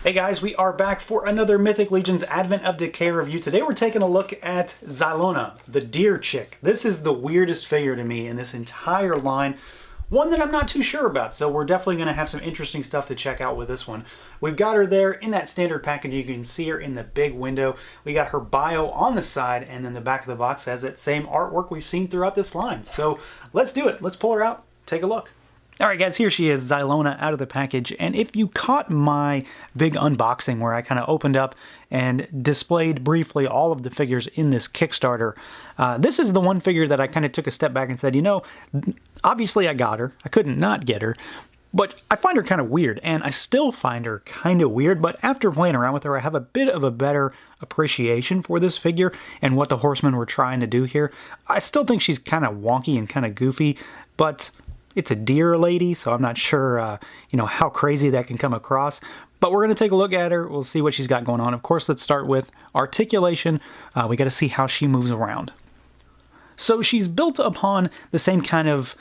Hey guys, we are back for another Mythic Legion's Advent of Decay review. Today we're taking a look at Xylona, the deer chick. This is the weirdest figure to me in this entire line. One that I'm not too sure about, so we're definitely going to have some interesting stuff to check out with this one. We've got her there in that standard package. You can see her in the big window. We got her bio on the side, and then the back of the box has that same artwork we've seen throughout this line. So let's do it. Let's pull her out, take a look. Alright guys, here she is, Xylona, out of the package, and if you caught my big unboxing where I kind of opened up and displayed briefly all of the figures in this Kickstarter, this is the one figure that I kind of took a step back and said, you know, obviously I got her, I couldn't not get her, but I find her kind of weird, and I still find her kind of weird, but after playing around with her, I have a bit of a better appreciation for this figure and what the Horsemen were trying to do here. I still think she's kind of wonky and kind of goofy, but it's a deer lady, so I'm not sure, you know, how crazy that can come across. But we're going to take a look at her. We'll see what she's got going on. Of course, let's start with Articulation. We got to see how she moves around. So she's built upon the same kind of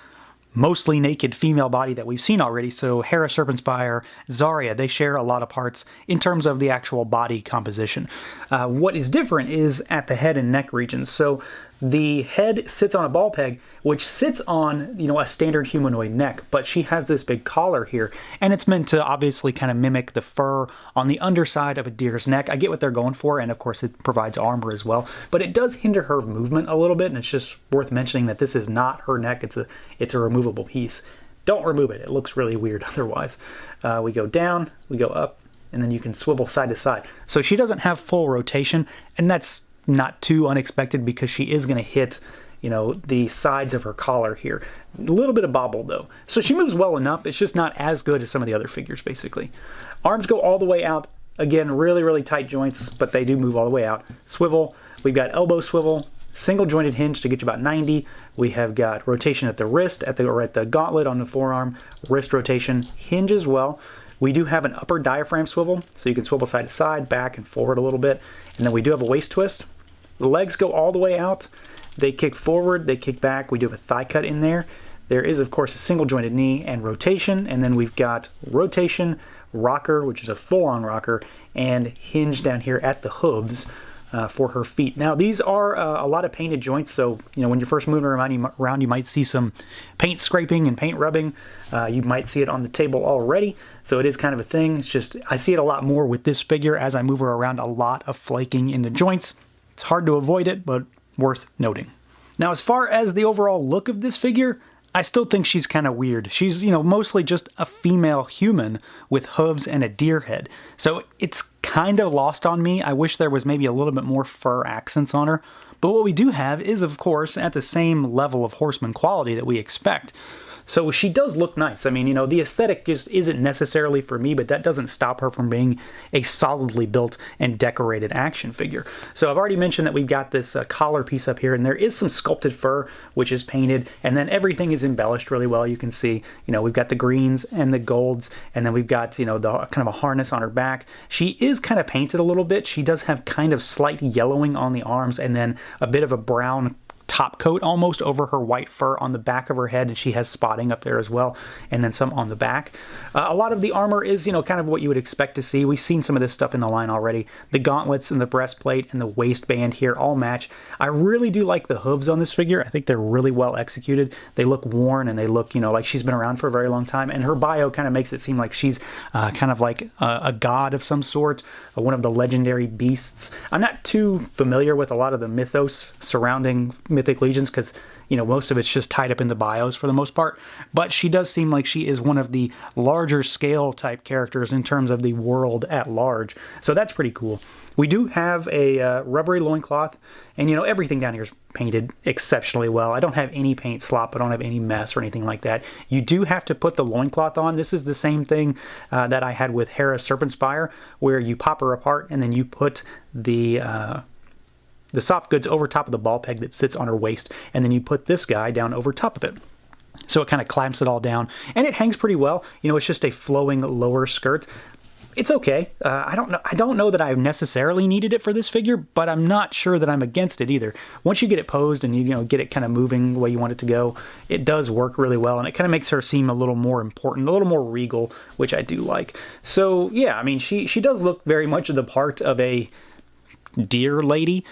mostly naked female body that we've seen already. So Hera, Serpentspire, Zarya, they share a lot of parts in terms of the actual body composition. What is different is at the head and neck regions. So the head sits on a ball peg, which sits on, you know, a standard humanoid neck, but she has this big collar here, and it's meant to obviously kind of mimic the fur on the underside of a deer's neck. I get what they're going for, and of course it provides armor as well, but it does hinder her movement a little bit, and it's just worth mentioning that this is not her neck. It's a removable piece. Don't remove it. It looks really weird otherwise. We go down, we go up, and then you can swivel side to side. So she doesn't have full rotation, and that's not too unexpected because she is going to hit, you know, the sides of her collar here. A little bit of bobble though. So she moves well enough. It's just not as good as some of the other figures basically. Arms go all the way out. Again, really, really tight joints, but they do move all the way out. Swivel. We've got elbow swivel, single jointed hinge to get you about 90. We have got rotation at the wrist, or at the gauntlet on the forearm, wrist rotation, hinge as well. We do have an upper diaphragm swivel, so you can swivel side to side, back and forward a little bit. And then we do have a waist twist. The legs go all the way out. They kick forward, they kick back. We do have a thigh cut in there. There is, of course, a single jointed knee and rotation. And then we've got rotation, rocker, which is a full-on rocker, and hinge down here at the hooves for her feet. Now, these are a lot of painted joints, so, you know, when you're first moving around, you might see some paint scraping and paint rubbing. You might see it on the table already, so it is kind of a thing. It's just, I see it a lot more with this figure as I move her around, a lot of flaking in the joints. It's hard to avoid it, but worth noting. Now, as far as the overall look of this figure, I still think she's kind of weird. She's, you know, mostly just a female human with hooves and a deer head. So it's kind of lost on me. I wish there was maybe a little bit more fur accents on her. But what we do have is, of course, at the same level of Horseman quality that we expect. So she does look nice. I mean, you know, the aesthetic just isn't necessarily for me, but that doesn't stop her from being a solidly built and decorated action figure. So I've already mentioned that we've got this collar piece up here, and there is some sculpted fur, which is painted, and then everything is embellished really well. You can see, you know, we've got the greens and the golds, and then we've got, you know, the kind of a harness on her back. She is kind of painted a little bit. She does have kind of slight yellowing on the arms, and then a bit of a brown top coat almost over her white fur on the back of her head, and she has spotting up there as well, and then some on the back. A lot of the armor is, you know, kind of what you would expect to see. We've seen some of this stuff in the line already. The gauntlets and the breastplate and the waistband here all match. I really do like the hooves on this figure. I think they're really well executed. They look worn, and they look, you know, like she's been around for a very long time, and her bio kind of makes it seem like she's kind of like a god of some sort, one of the legendary beasts. I'm not too familiar with a lot of the mythos surrounding Mythic Legions because, you know, most of it's just tied up in the bios for the most part, but she does seem like she is one of the larger scale type characters in terms of the world at large, so that's pretty cool. We do have a rubbery loincloth, and, you know, everything down here is painted exceptionally well. I don't have any paint slop. I don't have any mess or anything like that. You do have to put the loincloth on. This is the same thing that I had with Hera Serpentspire, where you pop her apart and then you put the soft goods over top of the ball peg that sits on her waist, and then you put this guy down over top of it. So it kind of clamps it all down, and it hangs pretty well. You know, it's just a flowing lower skirt. It's okay. I don't know that I necessarily needed it for this figure, but I'm not sure that I'm against it either. Once you get it posed and you get it kind of moving the way you want it to go, it does work really well, and it kind of makes her seem a little more important, a little more regal, which I do like. So yeah, I mean, she does look very much the part of a deer lady.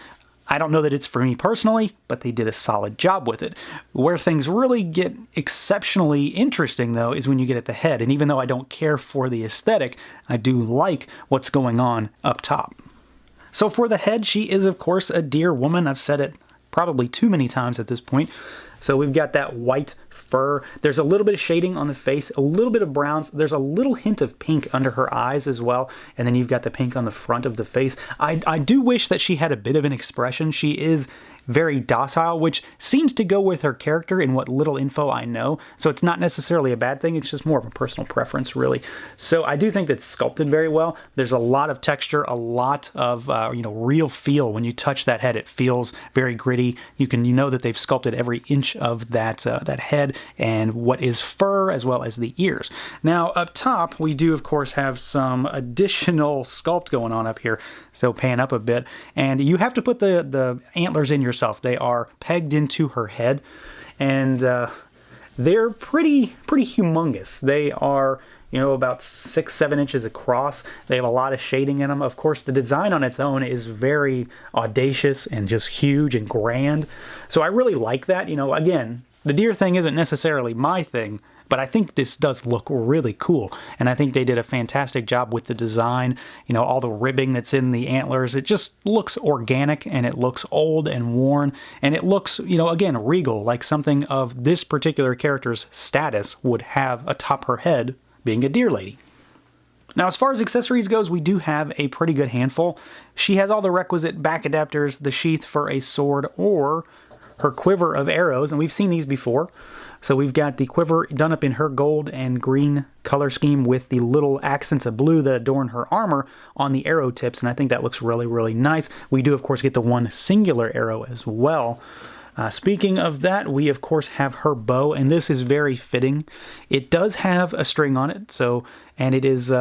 I don't know that it's for me personally, but they did a solid job with it. Where things really get exceptionally interesting, though, is when you get at the head. And even though I don't care for the aesthetic, I do like what's going on up top. So for the head, she is, of course, a deer woman. I've said it probably too many times at this point. So we've got that white fur. There's a little bit of shading on the face, a little bit of browns. There's a little hint of pink under her eyes as well. And then you've got the pink on the front of the face. I do wish that she had a bit of an expression. She is very docile, which seems to go with her character in what little info I know. So it's not necessarily a bad thing. It's just more of a personal preference, really. So I do think that's sculpted very well. There's a lot of texture, a lot of real feel. When you touch that head, it feels very gritty. You know that they've sculpted every inch of that head and what is fur as well as the ears. Now up top, we do of course have some additional sculpt going on up here. So pan up a bit, and you have to put the antlers in yourself. They are pegged into her head, and they're pretty humongous. They are about 6-7 inches across. They have a lot of shading in them. Of course, the design on its own is very audacious and just huge and grand. So I really like that. Again, the deer thing isn't necessarily my thing, but I think this does look really cool, and I think they did a fantastic job with the design. All the ribbing that's in the antlers, it just looks organic, and it looks old and worn, and it looks, again, regal, like something of this particular character's status would have atop her head, being a deer lady. Now, as far as accessories goes, we do have a pretty good handful. She has all the requisite back adapters, the sheath for a sword, or her quiver of arrows, and we've seen these before. So we've got the quiver done up in her gold and green color scheme with the little accents of blue that adorn her armor on the arrow tips, and I think that looks really, really nice. We do, of course, get the one singular arrow as well. Speaking of that, we, of course, have her bow, and this is very fitting. It does have a string on it, and it is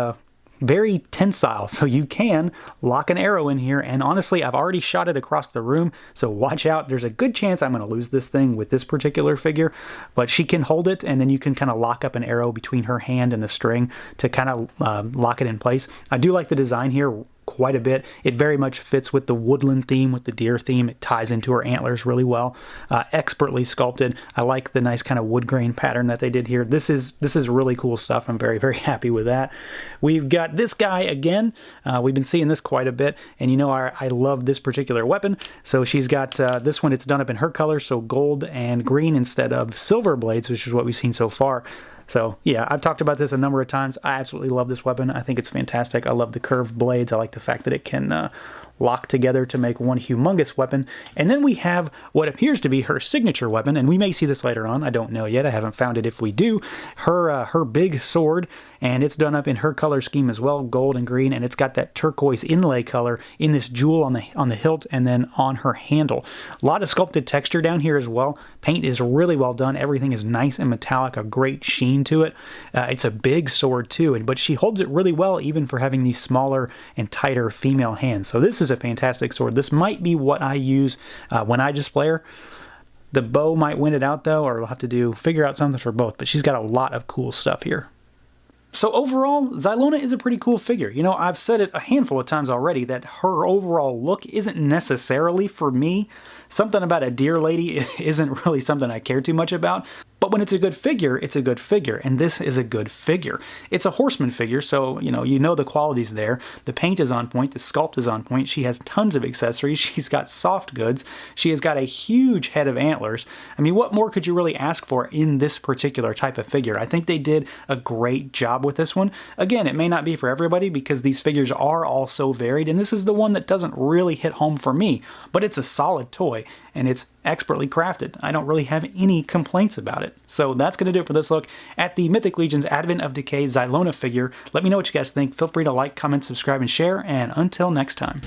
very tensile, so you can lock an arrow in here, and honestly, I've already shot it across the room, so watch out. There's a good chance I'm going to lose this thing with this particular figure, but she can hold it, and then you can kind of lock up an arrow between her hand and the string to kind of lock it in place. I do like the design here quite a bit. It very much fits with the woodland theme, with the deer theme. It ties into her antlers really well. Expertly sculpted. I like the nice kind of wood grain pattern that they did here. This is really cool stuff. I'm very, very happy with that. We've got this guy again. We've been seeing this quite a bit, and I love this particular weapon. So she's got this one. It's done up in her color, so gold and green instead of silver blades, which is what we've seen so far. So yeah, I've talked about this a number of times. I absolutely love this weapon. I think it's fantastic. I love the curved blades. I like the fact that it can lock together to make one humongous weapon. And then we have what appears to be her signature weapon, and we may see this later on. I don't know yet. I haven't found it if we do. Her big sword, and it's done up in her color scheme as well, gold and green, and it's got that turquoise inlay color in this jewel on the hilt and then on her handle. A lot of sculpted texture down here as well. Paint is really well done. Everything is nice and metallic, a great sheen to it. It's a big sword too, but she holds it really well even for having these smaller and tighter female hands. So this is a fantastic sword. This might be what I use when I display her. The bow might win it out though, or we'll have to figure out something for both, but she's got a lot of cool stuff here. So overall, Xylona is a pretty cool figure. I've said it a handful of times already that her overall look isn't necessarily for me. Something about a deer lady isn't really something I care too much about. But when it's a good figure, it's a good figure, and this is a good figure. It's a Horseman figure, so you know the quality's there. The paint is on point, the sculpt is on point. She has tons of accessories. She's got soft goods. She has got a huge head of antlers. I mean, what more could you really ask for in this particular type of figure? I think they did a great job with this one. Again, it may not be for everybody because these figures are all so varied, and this is the one that doesn't really hit home for me, but it's a solid toy, and it's expertly crafted. I don't really have any complaints about it. So that's going to do it for this look at the Mythic Legion's Advent of Decay Xylona figure. Let me know what you guys think. Feel free to like, comment, subscribe, and share, and until next time.